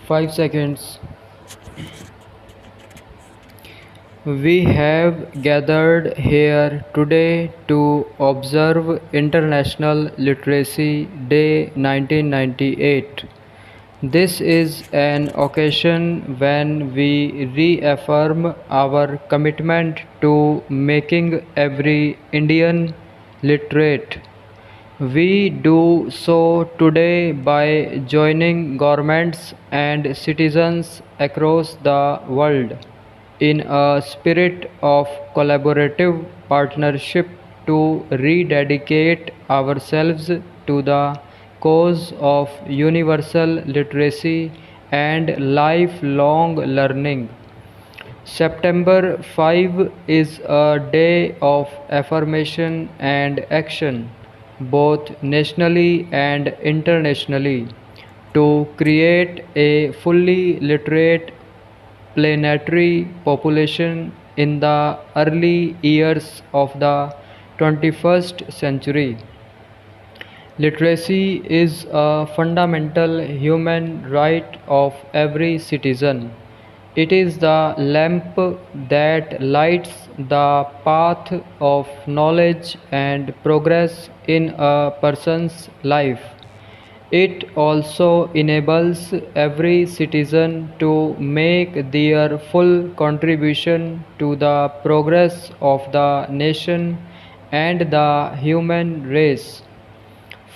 5 seconds. We have gathered here today to observe International Literacy Day 1998. This is an occasion when we reaffirm our commitment to making every Indian literate. We do so today by joining governments and citizens across the world in a spirit of collaborative partnership to rededicate ourselves to the cause of universal literacy and lifelong learning. September 5 is a day of affirmation and action, both nationally and internationally, to create a fully literate planetary population in the early years of the 21st century. Literacy is a fundamental human right of every citizen. It is the lamp that lights the path of knowledge and progress in a person's life. It also enables every citizen to make their full contribution to the progress of the nation and the human race.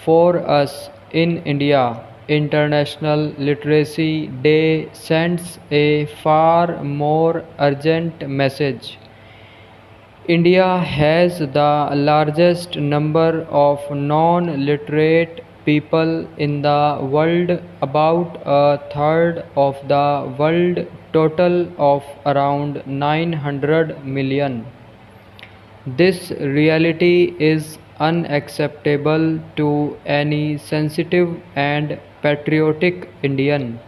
For us in India, International Literacy Day sends a far more urgent message. India has the largest number of non-literate people in the world, about a third of the world total of around 900 million. This reality is unacceptable to any sensitive and patriotic Indian.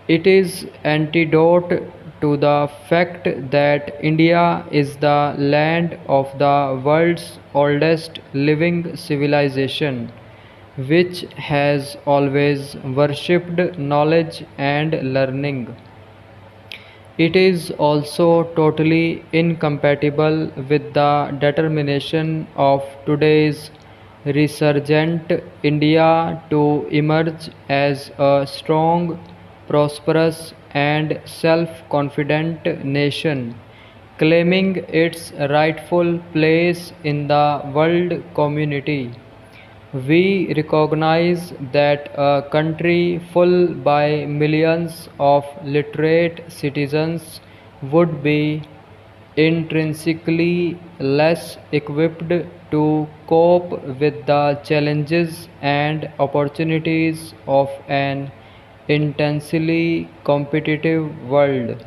It is antidote to the fact that India is the land of the world's oldest living civilization, which has always worshipped knowledge and learning. It is also totally incompatible with the determination of today's resurgent India to emerge as a strong, prosperous, and self-confident nation, claiming its rightful place in the world community. We recognize that a country full by millions of literate citizens would be intrinsically less equipped to cope with the challenges and opportunities of an intensely competitive world.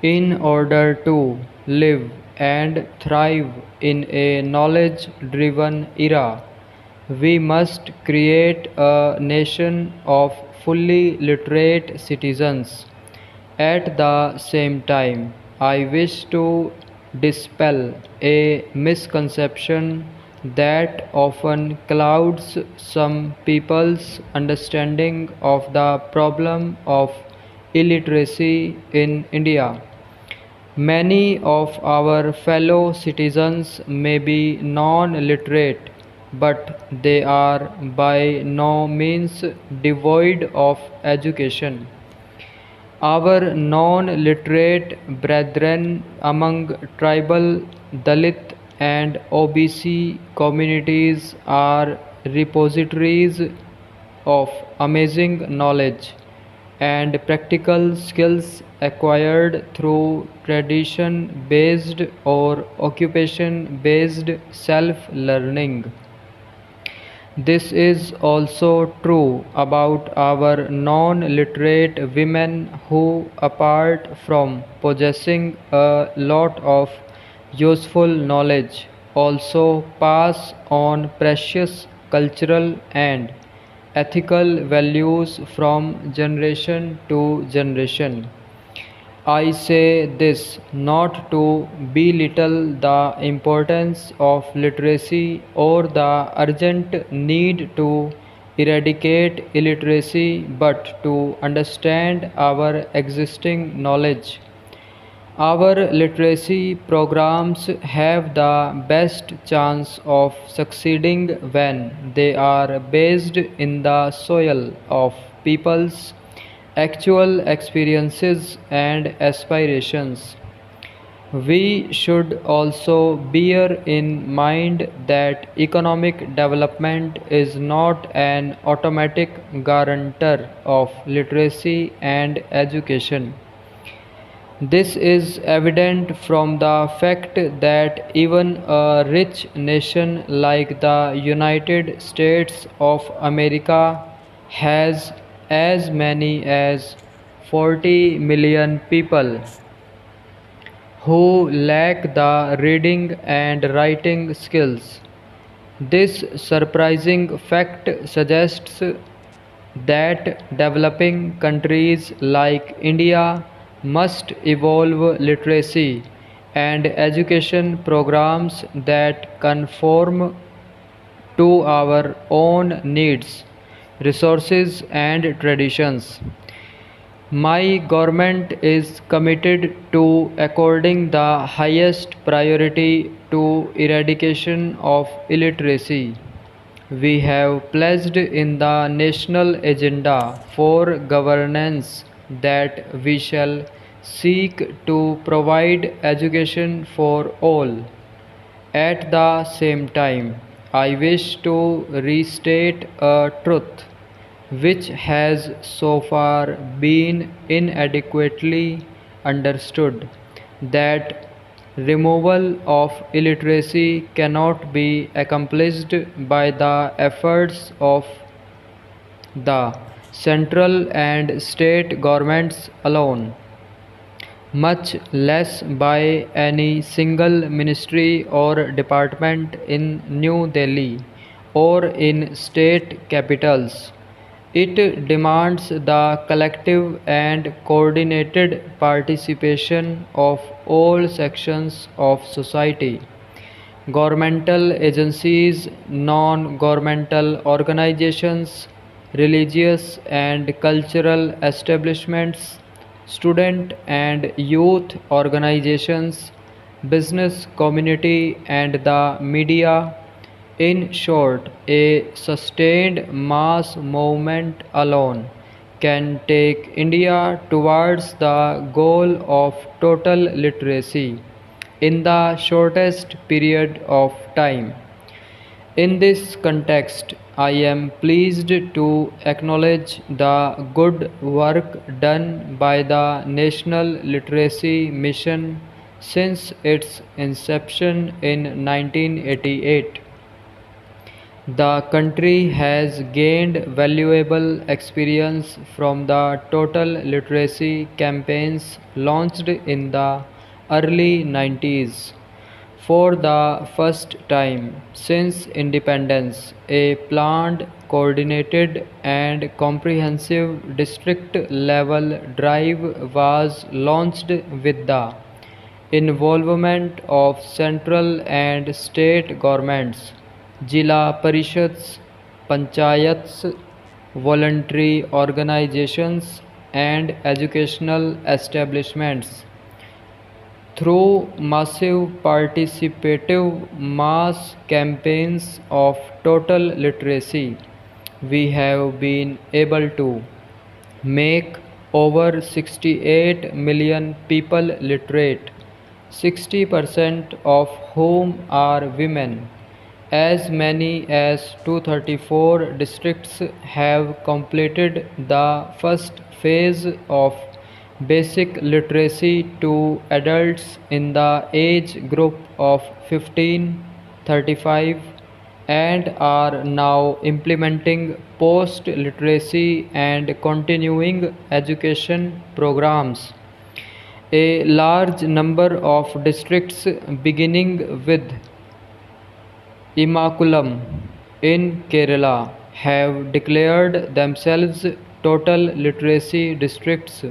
In order to live and thrive in a knowledge driven era, we must create a nation of fully literate citizens. At the same time, I wish to dispel a misconception that often clouds some people's understanding of the problem of illiteracy in India. Many of our fellow citizens may be non-literate, but they are by no means devoid of education. Our non-literate brethren among tribal, Dalit and OBC communities are repositories of amazing knowledge and practical skills acquired through tradition based or occupation based self learning. This is also true about our non literate women who, apart from possessing a lot of useful knowledge, also pass on precious cultural and ethical values from generation to generation. I say this not to belittle the importance of literacy or the urgent need to eradicate illiteracy but to understand our existing knowledge. Our literacy programs have the best chance of succeeding when they are based in the soil of people's actual experiences and aspirations. We should also bear in mind that economic development is not an automatic guarantor of literacy and education. This is evident from the fact that even a rich nation like the United States of America has as many as 40 million people who lack the reading and writing skills. This surprising fact suggests that developing countries like India must evolve literacy and education programs that conform to our own needs, resources, and traditions. My government is committed to according the highest priority to eradication of illiteracy. We have pledged in the national agenda for governance that we shall seek to provide education for all. At the same time, I wish to restate a truth which has so far been inadequately understood, that removal of illiteracy cannot be accomplished by the efforts of the central and state governments alone, much less by any single ministry or department in New Delhi or in state capitals. It demands the collective and coordinated participation of all sections of society: governmental agencies, non governmental organizations, religious and cultural establishments, student and youth organizations, business community, and the media. In short, a sustained mass movement alone can take India towards the goal of total literacy in the shortest period of time. In this context, I am pleased to acknowledge the good work done by the National Literacy Mission since its inception in 1988. The country has gained valuable experience from the total literacy campaigns launched in the early 90s. For the first time since independence, a planned, coordinated, and comprehensive district level drive was launched with the involvement of central and state governments, Jila Parishads, Panchayats, voluntary organizations, and educational establishments. Through massive participative mass campaigns of total literacy, we have been able to make over 68 million people literate, 60% of whom are women. As many as 234 districts have completed the first phase of basic literacy to adults in the age group of 15-35 and are now implementing post literacy and continuing education programs. A large number of districts, beginning with Immaculum in Kerala, have declared themselves total literacy districts.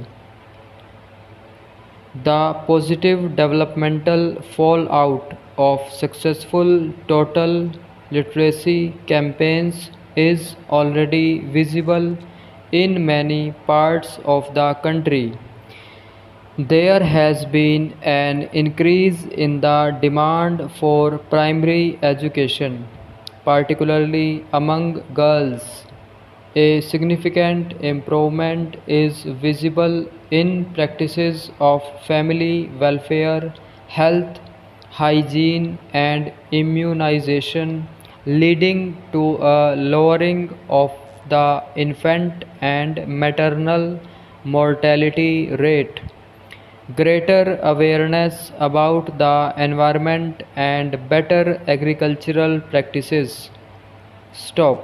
The positive developmental fallout of successful total literacy campaigns is already visible in many parts of the country. There has been an increase in the demand for primary education, particularly among girls. A significant improvement is visible in practices of family welfare, health, hygiene, and immunization, leading to a lowering of the infant and maternal mortality rate. Greater awareness about the environment and better agricultural practices. Stop.